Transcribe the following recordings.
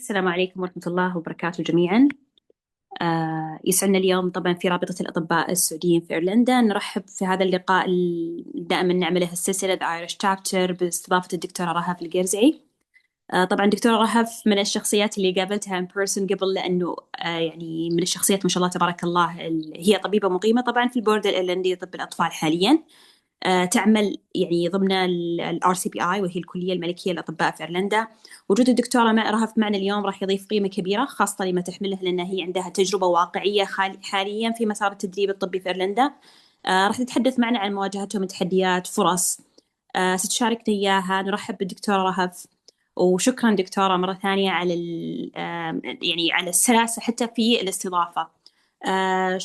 السلام عليكم ورحمة الله وبركاته جميعا. يسعدنا اليوم طبعا في رابطة الأطباء السعوديين في أيرلندا نرحب في هذا اللقاء اللي دائما نعمله السلسلة The Irish Chapter باستضافة الدكتورة رهف القرزعي. طبعا دكتورة رهف من الشخصيات اللي قابلتها in person قبل، لأنه يعني من الشخصيات ما شاء الله تبارك الله. هي طبيبة مقيمة طبعا في البورد الأيرلندي لطب الأطفال حاليا. تعمل يعني ضمن ال RCPI وهي الكلية الملكية للأطباء في أيرلندا. وجود الدكتورة رهف معنا اليوم راح يضيف قيمة كبيرة خاصة لما تحمله، لأن هي عندها تجربة واقعية حاليا في مسار التدريب الطبي في أيرلندا. راح تتحدث معنا عن مواجهتهم تحديات فرص ستشاركنا إياها. نرحب بالدكتورة رهف، وشكرا دكتورة مرة ثانية على يعني على السلاسة حتى في الاستضافة.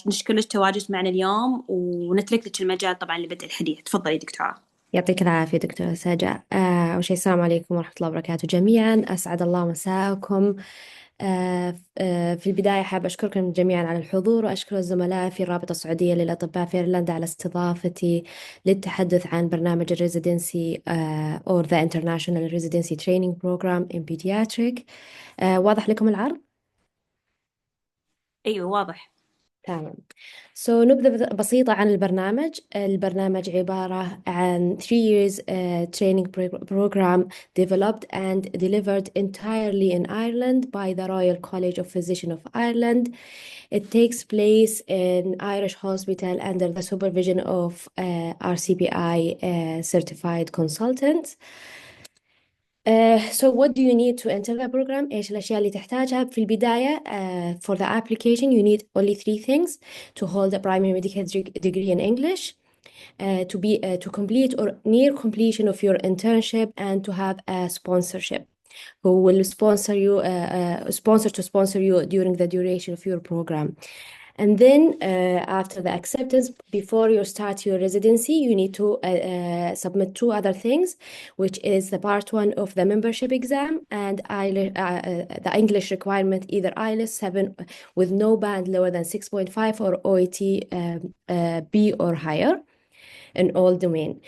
نشكر لك تواجدك معنا اليوم، ونترك لك المجال طبعا لبدء الحديث. تفضلي دكتورة. يعطيك العافية دكتورة سجا. أول شيء السلام عليكم ورحمة الله وبركاته جميعا، أسعد الله مساءكم. في البداية حاب أشكركم جميعا على الحضور، وأشكر الزملاء في الرابطة السعودية للأطباء في إيرلندا على استضافتي للتحدث عن برنامج الريزيدنسي or the International Residency Training Program in Pediatric. واضح لكم العرض؟ أيوة واضح. تمام. نبذة بسيطة عن البرنامج عبارة عن 3 years training program developed and delivered entirely in Ireland by the Royal College of Physicians of Ireland. It takes place in Irish hospital under the supervision of RCPI certified consultants. So what do you need to enter the program? إيش الأشياء اللي تحتاجها في البداية؟ For the application you need only 3 things: to hold a primary medical degree in English, to complete or near completion of your internship, and to have a sponsorship who will sponsor you during the duration of your program. And then after the acceptance, before you start your residency, you need to submit 2 other things, which is the part 1 of the membership exam and the English requirement, either IELTS 7 with no band lower than 6.5 or OET B or higher in all domain.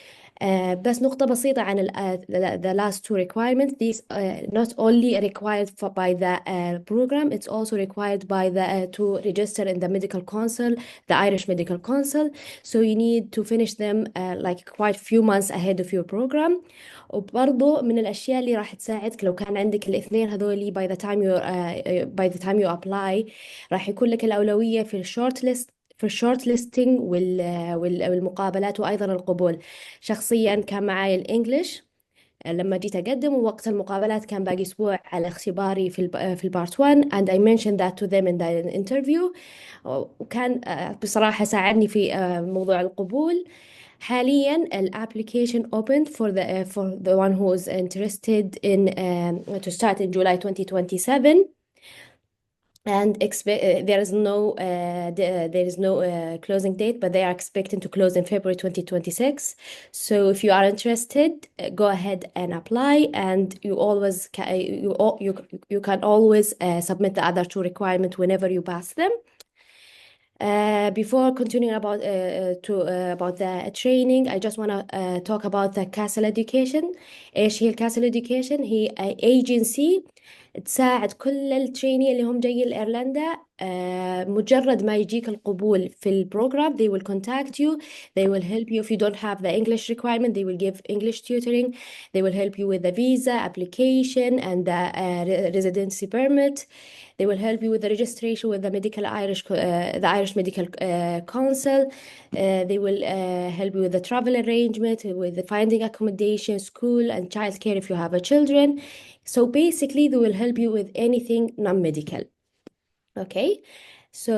بس نقطة بسيطة عن the last 2 requirements. These not only required by the program, it's also required by the to register in the medical council, the Irish Medical Council. So you need to finish them like quite few months ahead of your program. وبرضو من الأشياء اللي راح تساعدك لو كان عندك الاثنين هذولي by the time you apply، راح يكون لك الأولوية في الشورت ليستنج والمقابلات وأيضا القبول. شخصيا كان معي الإنجليش لما جيت أقدم، ووقت المقابلات كان باقي أسبوع على اختباري في البارت 1 and I mentioned that to them in the interview. وكان بصراحة ساعدني في موضوع القبول. حاليا الابليكيشن open for the one who is interested in to start in July 2027. And there is no closing date, but they are expecting to close in February 2026. So if you are interested, go ahead and apply, and you can always submit the other 2 requirements whenever you pass them. Before continuing about the training, I just want to talk about the Castle Education. إيش هي Castle Education؟ هي agency تساعد كل التريني اللي هم جايين لإيرلندا. مجرد ما يجيك القبول في البروجرام they will contact you, they will help you. If you don't have the English requirement, they will give English tutoring, they will help you with the visa application and the residency permit. They will help you with the registration with the Irish Medical Council. They will help you with the travel arrangement, with the finding accommodation, school, and childcare if you have a children. So basically, they will help you with anything non-medical. Okay. So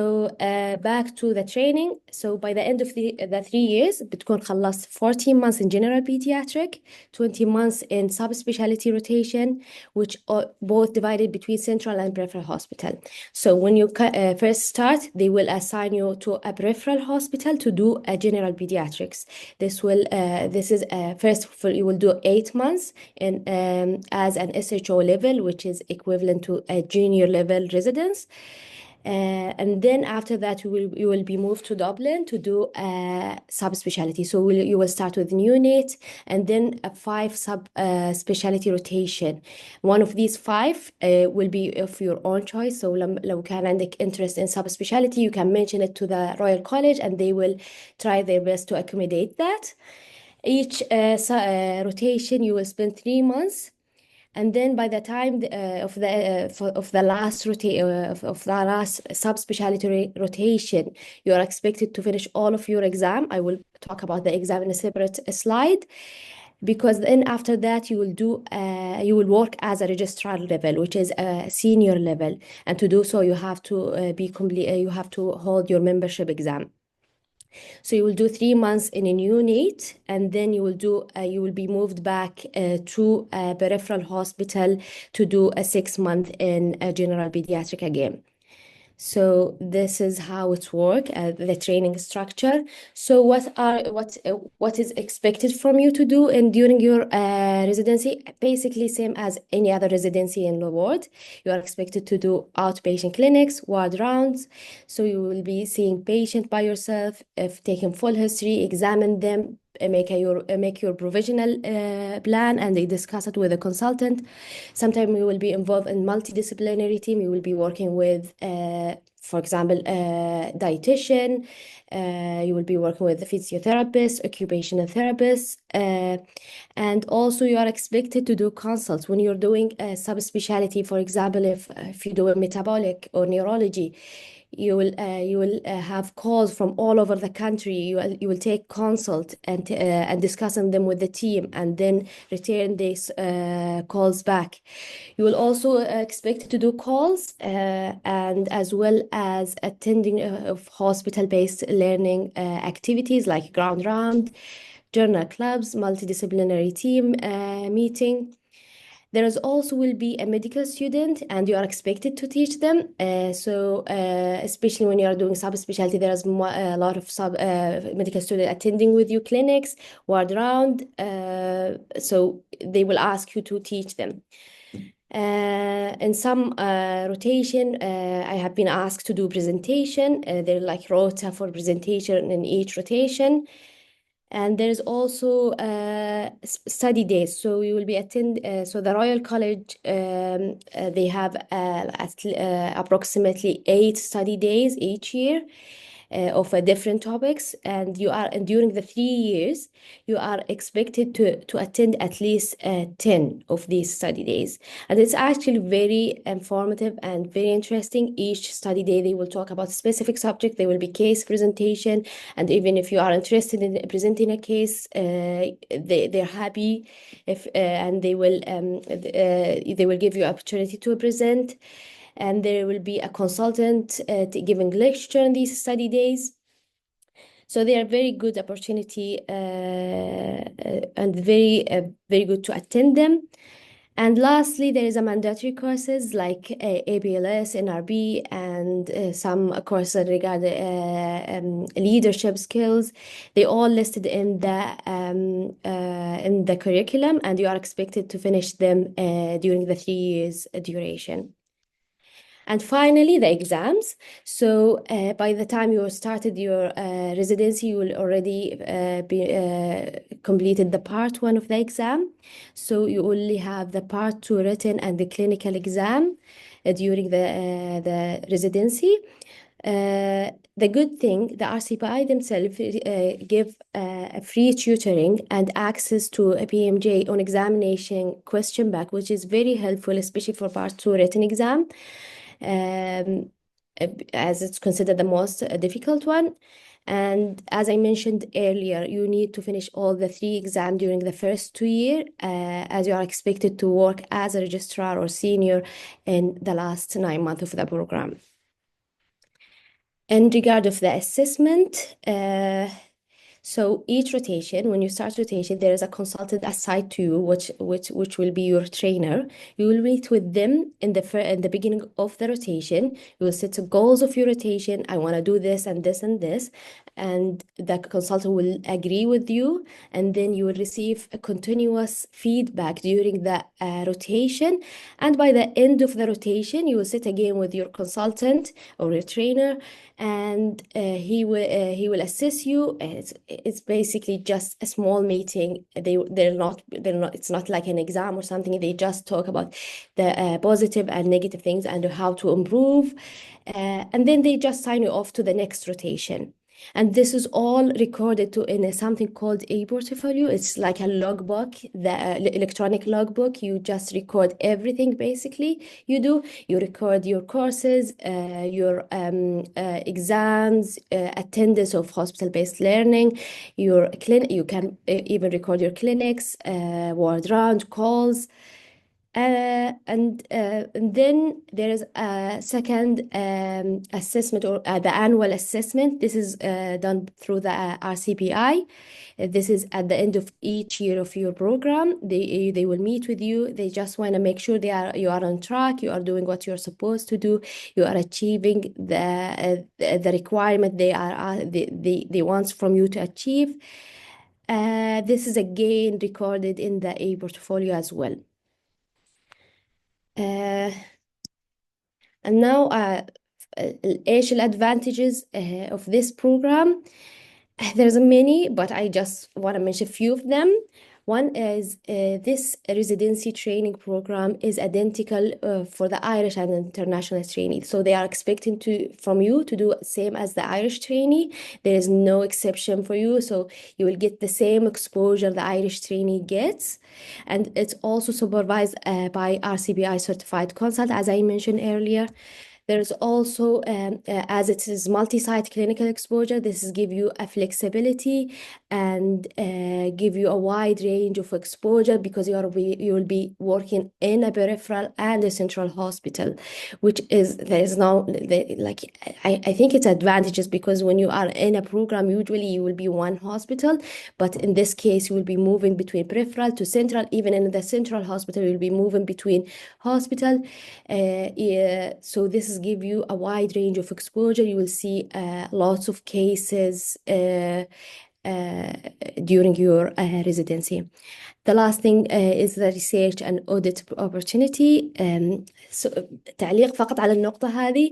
back to the training. So by the end of the 3 years بتكون خلصت 14 months in general pediatric, 20 months in subspecialty rotation, which are both divided between central and peripheral hospital. So when you first start, they will assign you to a peripheral hospital to do a general pediatrics. This is first you will do 8 months in as an SHO level, which is equivalent to a junior level residence. And then after that, you will be moved to Dublin to do subspecialty. So you will start with neonate and then a 5 specialty rotation. One of these 5 will be of your own choice. So لو كان عندك interest in subspecialty, you can mention it to the Royal College and they will try their best to accommodate that. Each rotation, you will spend 3 months. And then by the time of the last subspecialty rotation, you are expected to finish all of your exam. I will talk about the exam in a separate slide, because then after that you will work as a registrar level, which is a senior level, and to do so you have to you have to hold your membership exam. So you will do 3 months in a neonate, and then you will be moved back to a peripheral hospital to do a 6 month in a general pediatric again. So this is how it works, the training structure. So what is expected from you to do during your residency? Basically same as any other residency in the world. You are expected to do outpatient clinics, ward rounds. So you will be seeing patient by yourself, taking full history, examine them, make your provisional plan, and they discuss it with a consultant. Sometimes we will be involved in multidisciplinary team. We will be working with, for example, dietitian. You will be working with the physiotherapist, occupational therapist, and also you are expected to do consults when you're doing a subspecialty. For example, if you do a metabolic or neurology, you will have calls from all over the country. You will take consult and discussing them with the team, and then return these calls back. You will also expect to do calls and as well as attending of hospital-based learning activities like ground round, journal clubs, multidisciplinary team meeting. There is also will be a medical student, and you are expected to teach them. Especially when you are doing subspecialty, there is a lot of medical students attending with you clinics, ward round. So they will ask you to teach them. In some rotation, I have been asked to do presentation. They're like rota for presentation in each rotation. And there's also study days. So you will be so the Royal College, they have approximately 8 study days each year of different topics. And during the 3 years, you are expected to attend at least 10 of these study days. And it's actually very informative and very interesting. Each study day, they will talk about a specific subject. There will be case presentation. And even if you are interested in presenting a case, they're happy and they will give you opportunity to present. And there will be a consultant giving lecture in these study days. So they are very good opportunity and very good to attend them. And lastly, there is a mandatory courses like ABLS, NRB, and some courses regarding leadership skills. They all listed in the curriculum, and you are expected to finish them during the 3 years duration. And finally, the exams. So by the time you started your residency, you will already be completed the part 1 of the exam. So you only have the part 2 written and the clinical exam during the residency. The good thing, the RCPI themselves give a free tutoring and access to a PMJ on examination question bank, which is very helpful, especially for part 2 written exam. As it's considered the most difficult one. And as I mentioned earlier, you need to finish all the 3 exams during the first 2 years, as you are expected to work as a registrar or senior in the last 9 months of the program. In regard of the assessment, So each rotation, when you start rotation, there is a consultant assigned to you, which will be your trainer. You will meet with them in the beginning of the rotation. You will set the goals of your rotation. I want to do this and this and this, and the consultant will agree with you, and then you will receive a continuous feedback during the rotation. And by the end of the rotation, you will sit again with your consultant or your trainer, and he will assess you. It's basically just a small meeting. They're not it's not like an exam or something. They just talk about the positive and negative things and how to improve, and then they just sign you off to the next rotation. And this is all recorded in something called a portfolio. It's like a logbook, the electronic logbook. You just record everything basically you do. You record your courses, your exams, attendance of hospital-based learning, your clinic. You can even record your clinics, ward round calls. And then there is a second assessment, or the annual assessment. This is done through the RCPI. This is at the end of each year of your program. They will meet with you. They just want to make sure you are on track. You are doing what you're supposed to do. You are achieving the requirement they want from you to achieve. This is again recorded in the portfolio as well. And now ايش الادvantages of this program. There's many, but I just want to mention a few of them. One is this residency training program is identical for the Irish and international trainee. So they are expecting from you to do same as the Irish trainee. There is no exception for you. So you will get the same exposure the Irish trainee gets. And it's also supervised by RCBI certified consult, as I mentioned earlier. There's also, as it is multi-site clinical exposure, this is give you a flexibility and give you a wide range of exposure, because you will be working in a peripheral and a central hospital, which is, there is now, like, I think it's advantages, because when you are in a program, usually you will be one hospital, but in this case, you will be moving between peripheral to central. Even in the central hospital, you'll be moving between hospital. So this is give you a wide range of exposure. You will see lots of cases during your residency. The last thing is the research and audit opportunity. تعليق فقط على النقطة هذه.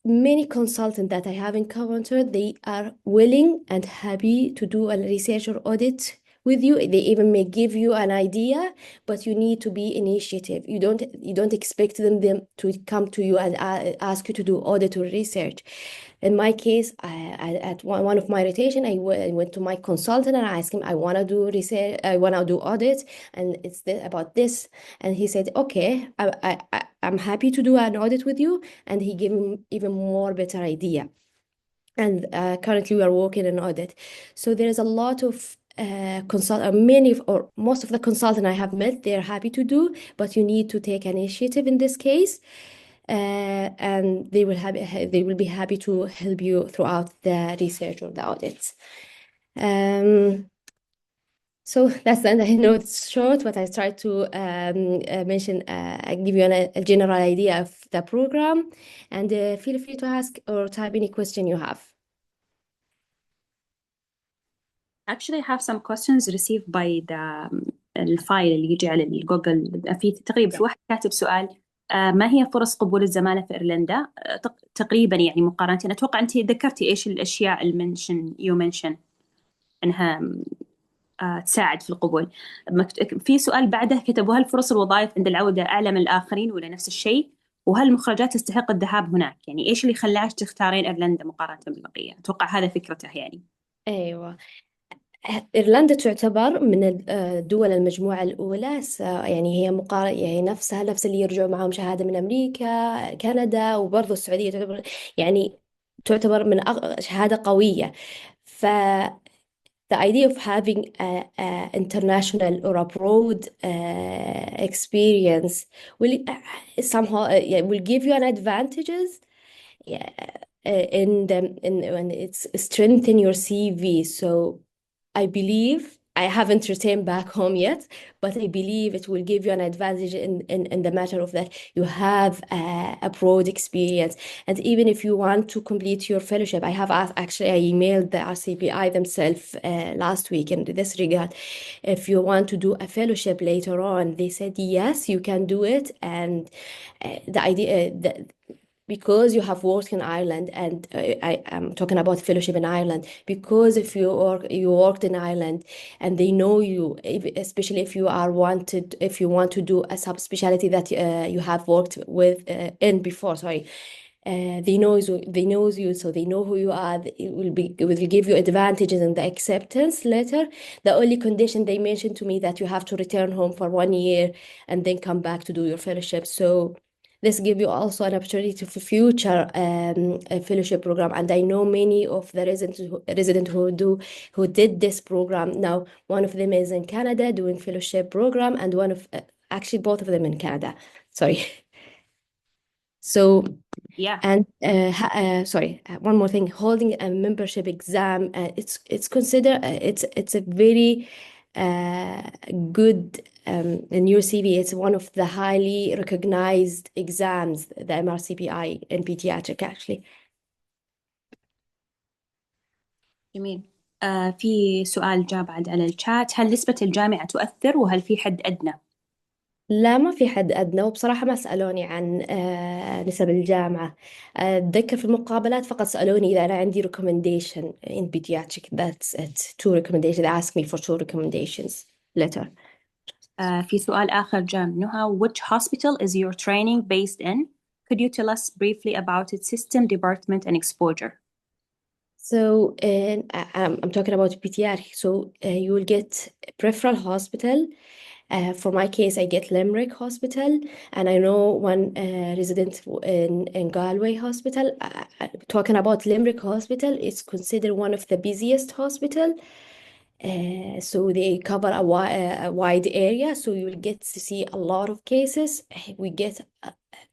Many consultants that I have encountered, they are willing and happy to do a research or audit with you. They even may give you an idea, but you need to be initiative. You don't expect them to come to you and ask you to do audit or research. In my case, at one of my rotation, I went to my consultant and I asked him, I want to do research, I want to do audit, and it's about this. And he said, okay, I'm happy to do an audit with you. And he gave me even more better idea. And currently we are working on audit. So there is a lot of many or most of the consultants I have met, they're happy to do, but you need to take initiative in this case. And they will be happy to help you throughout the research or the audits. So that's the end. I know it's short, but I tried to mention, give you a general idea of the program, and feel free to ask or type any question you have. Actually, I have some questions received by الفايل اللي يجي على الجوجل. في تقريبا في واحد كاتب سؤال، ما هي فرص قبول الزمالة في إيرلندا؟ تقريبا يعني مقارنة، أتوقع أنت ذكرتي إيش الأشياء يو منشن أنها تساعد في القبول. في سؤال بعده كتبوا: هل فرص الوظائف عند العودة أعلى من الآخرين ولا نفس الشيء؟ وهل المخرجات تستحق الذهاب هناك؟ يعني إيش اللي خلاك تختارين إيرلندا مقارنة بالبقية؟ أتوقع هذا فكرته يعني. أيوة، إيرلندا تعتبر من دول المجموعة الأولى، يعني هي يعني نفس اللي يرجعوا معهم شهادة من أمريكا، كندا، وبرضه السعودية تعتبر من شهادة قوية. ف the idea of having a international or abroad experience will somehow will give you an advantages. Yeah, when it's strengthen your CV. So I believe I haven't returned back home yet, but I believe it will give you an advantage in the matter of that you have a broad experience. And even if you want to complete your fellowship, actually I emailed the RCPI themselves last week in this regard. If you want to do a fellowship later on, they said yes, you can do it. And the idea that because you have worked in Ireland, and I am talking about fellowship in Ireland, because if you worked in Ireland and they know you, especially if you if you want to do a subspecialty that you have worked with in before, sorry, they knows you, so they know who you are. It will give you advantages in the acceptance letter. The only condition they mentioned to me that you have to return home for 1 year and then come back to do your fellowship. So this give you also an opportunity for future a fellowship program. And I know many of the resident who did this program. Now, one of them is in Canada doing fellowship program, and one of actually both of them in Canada. Sorry. So, Yeah. and sorry, one more thing, holding a membership exam, it's considered it's a very uh, good in your CV. It's one of the highly recognized exams, the MRCPI in pediatric actually. جميل. في سؤال جاء بعد على الشات، هل نسبة الجامعة تؤثر وهل في حد أدنى؟ لا، ما في حد أدنى، وبصراحة ما سألوني عن نسب الجامعة. أتذكر في المقابلات فقط سألوني إذا أنا عندي recommendation in pediatric. That's it. Two recommendations. They asked me for two recommendations letter. في سؤال آخر جاء من نهى. Which hospital is your training based in? Could you tell us briefly about its system, department, and exposure? So, I'm talking about pediatric. So, you will get peripheral hospital. For my case, I get Limerick Hospital, and I know one resident in Galway Hospital. Talking about Limerick Hospital, it's considered one of the busiest hospital. So they cover a wide area, so you will get to see a lot of cases. We get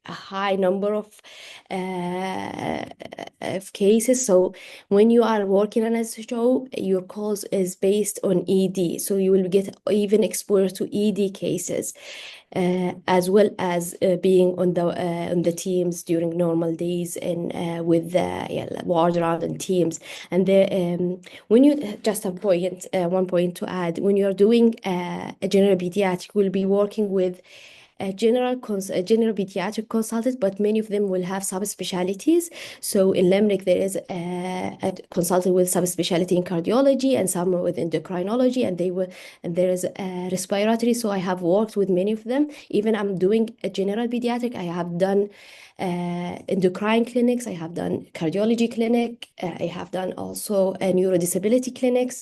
a high number of cases. So when you are working on a show, your course is based on ED, so you will get even exposure to ED cases, as well as being on the teams during normal days and with the ward round and teams. And when you just one point to add, when you're doing a general pediatric, we'll be working with a general pediatric consultant, but many of them will have subspecialties. So in Limerick, there is a consultant with subspecialty in cardiology and some with endocrinology, and there is respiratory. So I have worked with many of them. Even I'm doing a general pediatric. I have done endocrine clinics. I have done cardiology clinic. I have done also neurodisability clinics.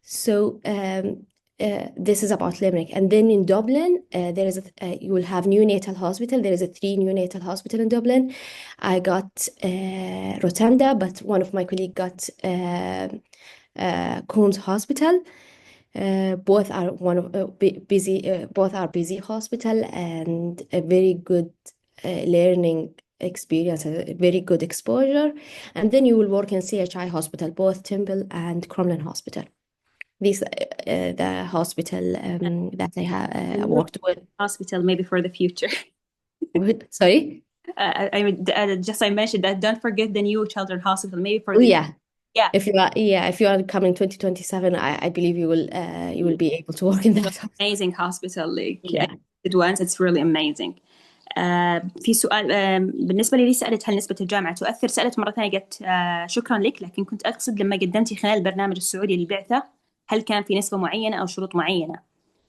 So this is about Limerick. And then in Dublin, there is you will have neonatal hospital. There is a 3 neonatal hospital in Dublin. I got Rotunda, but one of my colleagues got Coombs Hospital. Both are both are busy hospital and a very good learning experience, a very good exposure. And then you will work in CHI hospital, both Temple and Crumlin Hospital. These the hospital that I have worked with. Hospital, maybe for the future. Sorry? I mentioned that don't forget the new children's hospital, maybe for Oh, the yeah. yeah. If you are coming 2027, I believe you will be able to work in that. Amazing hospital, like Yeah. once it's really amazing. في سؤال بالنسبة لي سألت هل نسبة الجامعة تؤثر؟ سألت مرة ثانية قلت شكرا لك، لكن كنت أقصد لما قدمتي خلال البرنامج السعودي للبعثة هل كان في نسبة معينة أو شروط معينة؟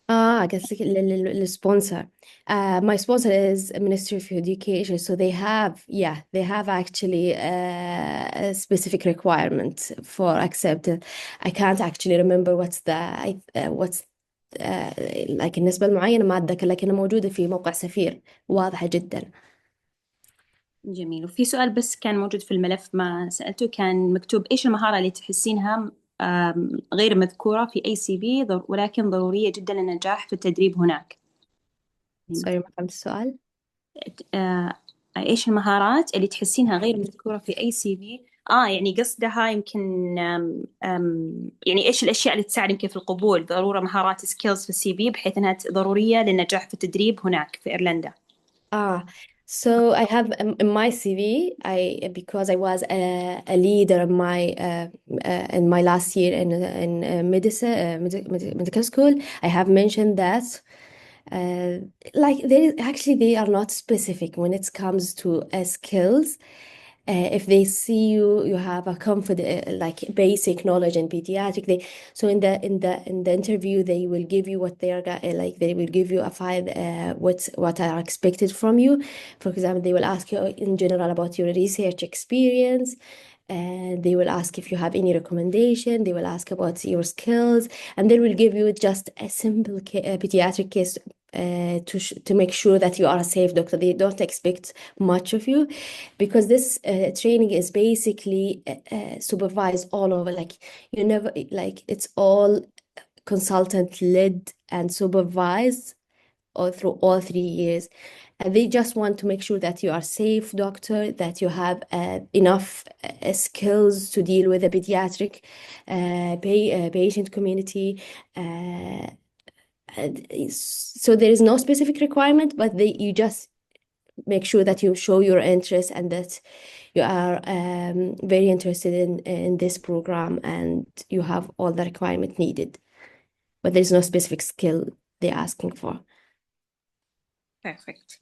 قصدك السبونسر. My sponsor is Ministry of Education, so they have actually a specific requirement for acceptance. I can't actually remember what's like النسبة المعينة ما أتذكر، لكنها موجودة في موقع سفير واضحة جدا. جميل. وفي سؤال بس كان موجود في الملف ما سألته، كان مكتوب إيش المهارة اللي تحسينها غير مذكورة في أي CV ولكن ضرورية جدا للنجاح في التدريب هناك؟ سوري، ما فهمت السؤال. إيش المهارات اللي تحسينها غير مذكورة في أي سي في؟ يعني قصدها يمكن يعني إيش الأشياء اللي تساعد يمكن في القبول، ضرورة مهارات سكيلز في السي في بحيث أنها ضرورية للنجاح في التدريب هناك في إيرلندا. Ah, so I have in my CV, I because I was a leader in my last year in medicine medical school. I have mentioned that uh, like they are not specific when it comes to skills. If they see you have a confident like basic knowledge in pediatric, so in the interview they will give you what they are like they will give you a file what are expected from you. For example, they will ask you in general about your research experience, and they will ask if you have any recommendation. They will ask about your skills, and they will give you just a simple pediatric case to make sure that you are a safe doctor. They don't expect much of you because this training is basically supervised all over. Like you never like it's all consultant led and supervised all through all 3 years. And they just want to make sure that you are safe doctor, that you have enough skills to deal with the pediatric patient community. So there is no specific requirement, but you just make sure that you show your interest and that you are very interested in this program and you have all the requirement needed. But there's no specific skill they're asking for. Perfect.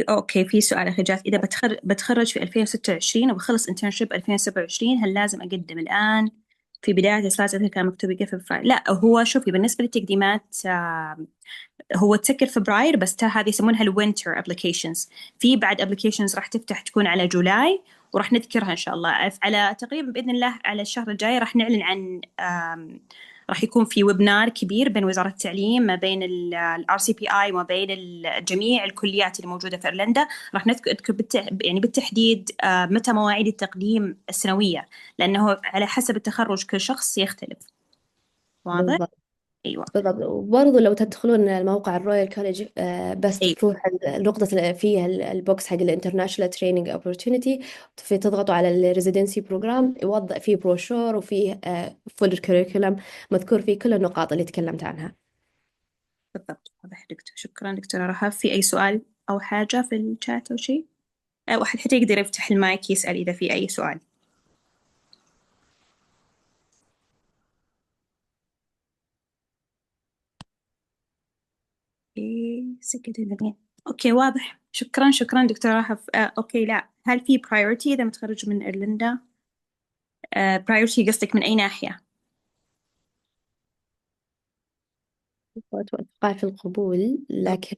أوكي، في سؤال أخي جات، إذا بتخرج في 2026 وبخلص انترنشيب 2027، هل لازم أقدم الآن في بداية السلايد كان مكتوب يقفل فبراير؟ لا، هو شوفي بالنسبة للتقديمات هو تسكر فبراير، بس هذه يسمونها الوينتر ابلكيشنز. في بعد ابلكيشنز راح تفتح تكون على جولاي، وراح نذكرها ان شاء الله على تقريبا باذن الله على الشهر الجاي. راح نعلن عن راح يكون في ويبنار كبير بين وزارة التعليم ما بين الار سي بي اي وما بين جميع الكليات اللي موجودة في ايرلندا. راح نذكر يعني بالتحديد متى مواعيد التقديم السنوية، لانه على حسب التخرج كل شخص يختلف. واضح؟ بالضبط. ايوه. بالضبط. وبرضه لو تدخلون الموقع الرويال كوليج بس ايوه تروح النقطة اللي فيها البوكس حق الانترناشونال تريننج اوبورتونيتي، في تضغطوا على الريزيدنسي بروجرام، يوضح فيه بروشور وفيه فول كوريكولم مذكور فيه كل النقاط اللي تكلمت عنها. بالضبط، واضح دكتور. شكرا دكتورة رهف. في أي سؤال أو حاجة في الشات أو شيء؟ أو أحد حتى يقدر يفتح المايك يسأل إذا في أي سؤال. سكت اليمين. أوكي واضح. شكرا شكرا دكتورة رهف. أوكي، لا، هل في priority إذا متخرج من إيرلندا؟ priority قصدك من أي ناحية؟ أتوقع في القبول، لكن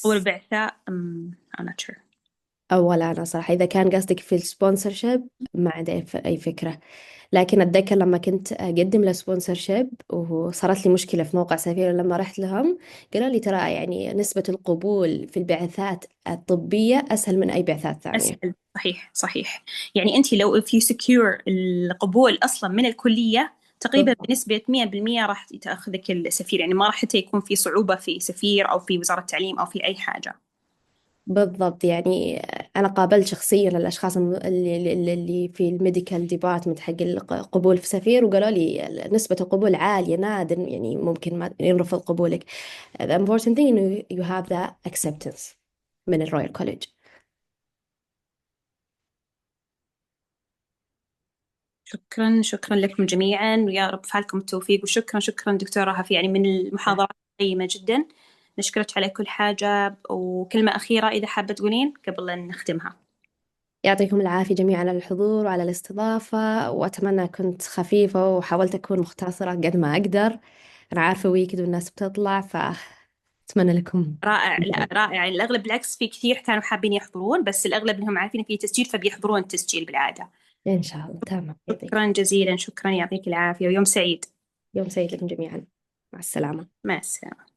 أو البعثة؟ I'm not sure. أولا أنا صراحة إذا كان قصدك في السبونسرشيب ما عندي أي فكرة. لكن أتذكر لما كنت أقدم لسبونسرشيب وصارت لي مشكلة في موقع سفير، لما رحت لهم قالوا لي ترى يعني نسبة القبول في البعثات الطبية أسهل من أي بعثات ثانية. أسهل، صحيح صحيح. يعني أنت لو if you secure القبول أصلا من الكلية تقريبا بالضبط. بنسبة 100% راح تأخذك السفير، يعني ما راح حتى يكون في صعوبة في سفير أو في وزارة التعليم أو في أي حاجة. بالضبط. يعني أنا قابلت شخصيا الأشخاص اللي في الميديكال ديبارتمنت حق القبول في سفير، وقالوا لي نسبة القبول عالية، نادر يعني ممكن ما ينرفض قبولك. The important thing إنه you have the acceptance من الرويال كوليج. شكرا شكرا لكم جميعا، ويا رب في حالكم التوفيق. وشكرا شكرا دكتورة رهف، يعني من المحاضرات قيمة جدا. نشكرك على كل حاجة. وكلمة أخيرة إذا حابة تقولين قبل أن نختمها. يعطيكم العافية جميعا على الحضور وعلى الاستضافة، وأتمنى كنت خفيفة وحاولت أكون مختصرة قد ما أقدر. أنا عارفة ويكد والناس بتطلع، فأتمنى لكم. رائع، لا رائع. يعني الأغلب بالعكس، في كثير كانوا حابين يحضرون بس الأغلب إنهم عارفين في تسجيل فبيحضرون التسجيل بالعادة. إن شاء الله تمام. يعطيك شكرا جزيلا. شكرا، يعطيك العافية ويوم سعيد. يوم سعيد لكم جميعا. مع السلامة. مع السلامة.